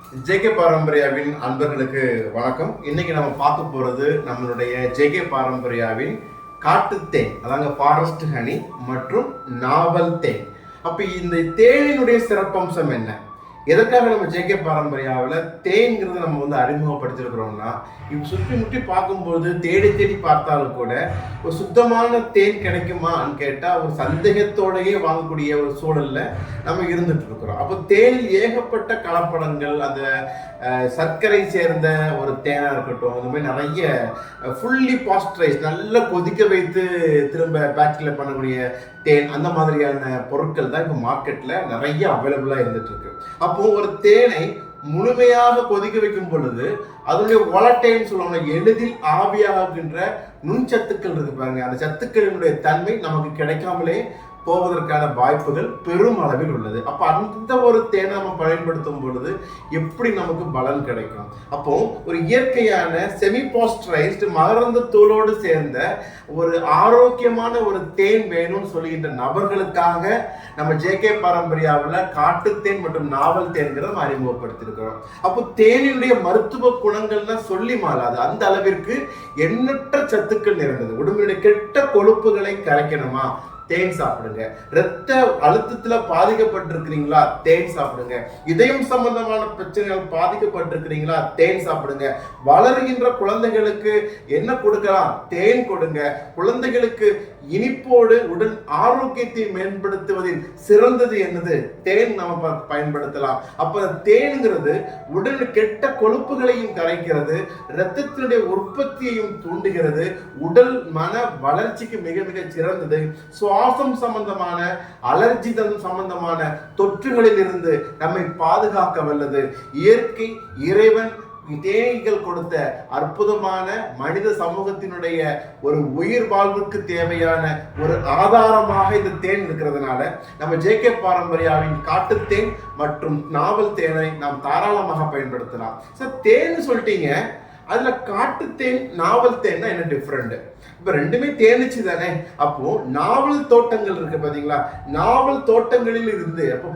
JK பாரம்பரியாவின் அன்பர்களுக்கு வணக்கம். இன்னைக்கு நம்ம பார்க்க போறது நம்மளுடைய ஜேகே பாரம்பரியாவின் காட்டுத்தேன், அதாங்க ஃபாரஸ்ட் ஹனி மற்றும் நாவல் தேன். அப்ப இந்த தேனினுடைய சிறப்பம்சம் என்ன? எதற்காக நம்ம ஜேகே பாரம்பரியாவில் தேன்ங்கிறது நம்ம அறிமுகப்படுத்திருக்கிறோம்னா, இப்போ சுற்றி முற்றி பார்க்கும்போது தேடி தேடி பார்த்தாலும் கூட ஒரு சுத்தமான தேன் கிடைக்குமான்னு கேட்டால் ஒரு சந்தேகத்தோடையே வாங்கக்கூடிய ஒரு சூழல்ல நம்ம இருந்துட்டு இருக்கிறோம். அப்போ தேனில் ஏகப்பட்ட கலப்படங்கள், அந்த சர்க்கரை சேர்ந்த ஒரு தேனாக இருக்கட்டும், இந்த மாதிரி நிறைய ஃபுல்லி பாஸ்டரைஸ் நல்லா கொதிக்க வைத்து திரும்ப பேக்கில் பண்ணக்கூடிய தேன், அந்த மாதிரியான பொருட்கள் தான் இப்போ மார்க்கெட்டில் நிறைய அவைலபிளாக இருந்துட்டு இருக்கு. அப்போ ஒரு தேனை முழுமையாக கொதிக்க வைக்கும் பொழுது அதனுடைய வொலட்டைல்னு சொல்லுவாங்க, எளிதில் ஆவியாகின்ற நுண்சத்துக்கள் இருக்கு பாருங்க, அந்த சத்துக்களினுடைய தன்மை நமக்கு கிடைக்காமலே போவதற்கான வாய்ப்புகள் பெரும் அளவில் உள்ளது. அப்போ அந்த ஒரு தேனை நம்ம பயன்படுத்தும் பொழுது எப்படி நமக்கு பலன் கிடைக்கும்? அப்போ ஒரு இயற்கையான செமி பாஸ்டரைஸ்டு மகரந்த தூளோடு சேர்ந்த ஒரு ஆரோக்கியமான ஒரு தேன் வேணும்னு சொல்லுகின்ற நபர்களுக்காக நம்ம ஜேகே பாரம்பரியாவில் காட்டுத்தேன் மற்றும் நாவல் தேன்கிறத அறிமுகப்படுத்தியிருக்கிறோம். அப்போ தேனினுடைய மருத்துவ குணங்கள்னா சொல்லி மாறாது, அந்த அளவிற்கு எண்ணற்ற சத்துக்கள் நிறைந்தது. உடம்பினுடைய கெட்ட கொழுப்புகளை கரைக்கணுமா? தேன் சாப்பிடுங்க. இரத்த அழுத்தத்துல பாதிக்கப்பட்டிருக்கிறீங்களா? தேன் சாப்பிடுங்க. இதயம் சம்பந்தமான பிரச்சனைகள் பாதிக்கப்பட்டிருக்கிறீங்களா? தேன் சாப்பிடுங்க. வளர்கின்ற குழந்தைகளுக்கு என்ன கொடுக்கலாம்? தேன் கொடுங்க. குழந்தைகளுக்கு இனிப்போடு உடல் ஆரோக்கியத்தை மேம்படுத்துவதில் சிறந்தது என்னது? தேன் நம்ம பயன்படுத்தலாம். அப்ப தேன்ங்கிறது உடல் கெட்ட கொழுப்புகளையும் கரைக்கிறது, இரத்தத்தினுடைய உற்பத்தியையும் தூண்டுகிறது, உடல் மன வளர்ச்சிக்கு மிக மிக சிறந்தது. சுவாசம் சம்பந்தமான அலர்ஜி சம்பந்தமான தொற்றுகளில் இருந்து நம்மை பாதுகாக்க வல்லது. இயற்கை இறைவன் தேனீகள் கொடுத்த அற்புதமான மனித சமூகத்தினுடைய ஒரு உயிர் வாழ்வுக்கு தேவையான ஒரு ஆதாரமாக இந்த தேன் இருக்கிறதுனால நம்ம ஜேகே பாரம்பரியாவின் காட்டுத்தேன் மற்றும் நாவல் தேனை நாம் தாராளமாக பயன்படுத்தலாம். சார், தேன் சொல்லிட்டீங்க, அதுல காட்டுத்தேன் நாவல் தேன் என்ன டிஃபரெண்ட்? இப்ப ரெண்டுமே தேனிச்சு தானே. அப்போ நாவல் தோட்டங்கள் இருக்கு பாத்தீங்களா, நாவல் தோட்டங்களில் இருந்து, அப்போ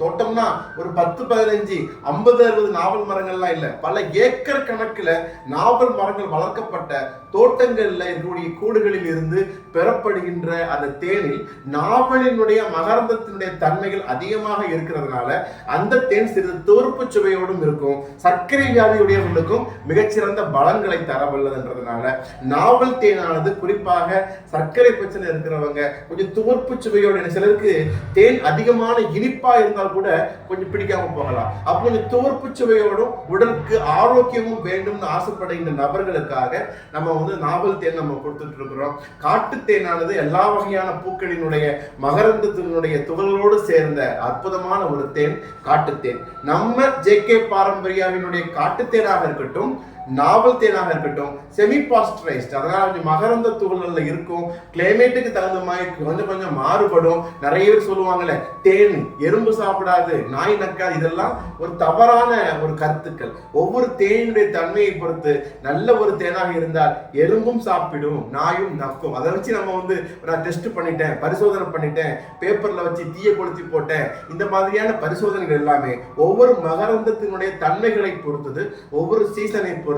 தோட்டம்னா ஒரு 10, 15, 50, 60 நாவல் மரங்கள்லாம் இல்ல, பல ஏக்கர் கணக்குல நாவல் மரங்கள் வளர்க்கப்பட்ட தோட்டங்கள்ல இருக்கக்கூடிய கூடுகளில் இருந்து பெறப்படுகின்ற அந்த தேனில் நாவலினுடைய மகரந்தத்தினுடைய தன்மைகள் அதிகமாக இருக்கிறதுனால அந்த தேன் சிறிது துவர்ப்பு சுவையோடும் இருக்கும், சர்க்கரை வியாதியுடையவர்களுக்கும் மிகச்சிறந்த பலன்களை தரவல்லதுன்றதுனால நாவல் தேனானது குறிப்பாக சர்க்கரை பிரச்சனை இருக்கிறவங்க கொஞ்சம் துவர்ப்பு சுவையோட, சிலருக்கு தேன் அதிகமான இனிப்பா இருந்தால் கூட கொஞ்சம் பிடிக்காம போகலாம். அப்போ கொஞ்சம் துவர்ப்பு சுவையோடும் உடலுக்கு ஆரோக்கியமும் வேண்டும்னு ஆசைப்படுகின்ற நபர்களுக்காக நம்ம நாவல் தேன் நம்ம கொடுத்துட்டு இருக்கிறோம். காட்டு தேனானது எல்லா வகையான பூக்களினுடைய மகரந்தத்தினுடைய துகள்களோடு சேர்ந்த அற்புதமான ஒரு தேன் காட்டுத்தேன். நம்ம ஜேகே பாரம்பரியாவினுடைய காட்டுத்தேனாக இருக்கட்டும், நாவல் தேனாக இருக்கட்டும், செமி பாஸ்டரைஸ்ட், அதனால கொஞ்சம் மகரந்த துகள்கள்ல இருக்கும், கிளைமேட்டுக்கு தகுந்த மாதிரி கொஞ்சம் கொஞ்சம் மாறுபடும். நிறைய பேர் சொல்லுவாங்கல்ல, தேன் எறும்பு சாப்பிடாது, நாய் நக்காது, இதெல்லாம் ஒரு தவறான ஒரு கருத்துக்கள். ஒவ்வொரு தேனினுடைய தன்மையை பொறுத்து நல்ல ஒரு தேனாக இருந்தால் எறும்பும் சாப்பிடும், நாயும் நக்கும். அதை வச்சு நம்ம நான் டெஸ்ட் பண்ணிட்டேன், பரிசோதனை பண்ணிட்டேன், பேப்பர்ல வச்சு தீய கொளுத்தி போட்டேன், இந்த மாதிரியான பரிசோதனைகள் எல்லாமே ஒவ்வொரு மகரந்தத்தினுடைய தன்மைகளை பொறுத்தது, ஒவ்வொரு சீசனை பொறுத்தது.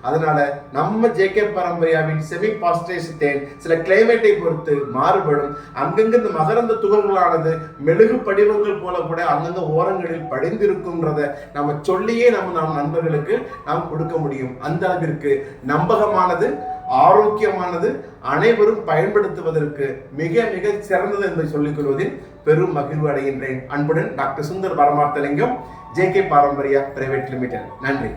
அதனால நம்ம ஜேகே பாரம்பரியாவின் செமி பாஸ்டரைஸ்டு தேன் சில கிளைமேட்டை பொறுத்து மாறுபடும். அங்கங்க இந்த மகரந்த துகள்களானது மெழுகு படிவங்கள் போல கூட அந்தந்த ஓரங்களில் படிந்திருக்கும்ன்றத நம்ம சொல்லியே நம்ம நண்பர்களுக்கு நாம் கொடுக்க முடியும். அந்த அளவிற்கு நம்பகமானது, ஆரோக்கியமானது, அனைவரும் பயன்படுத்துவதற்கு மிக மிக சிறந்தது என்று சொல்லிக் கொள்வதில் பெரும் மகிழ்வு அடைகின்றேன். அன்புடன் doctor Sundar Paramarthalingam, JK Paramparya private limited. நன்றி.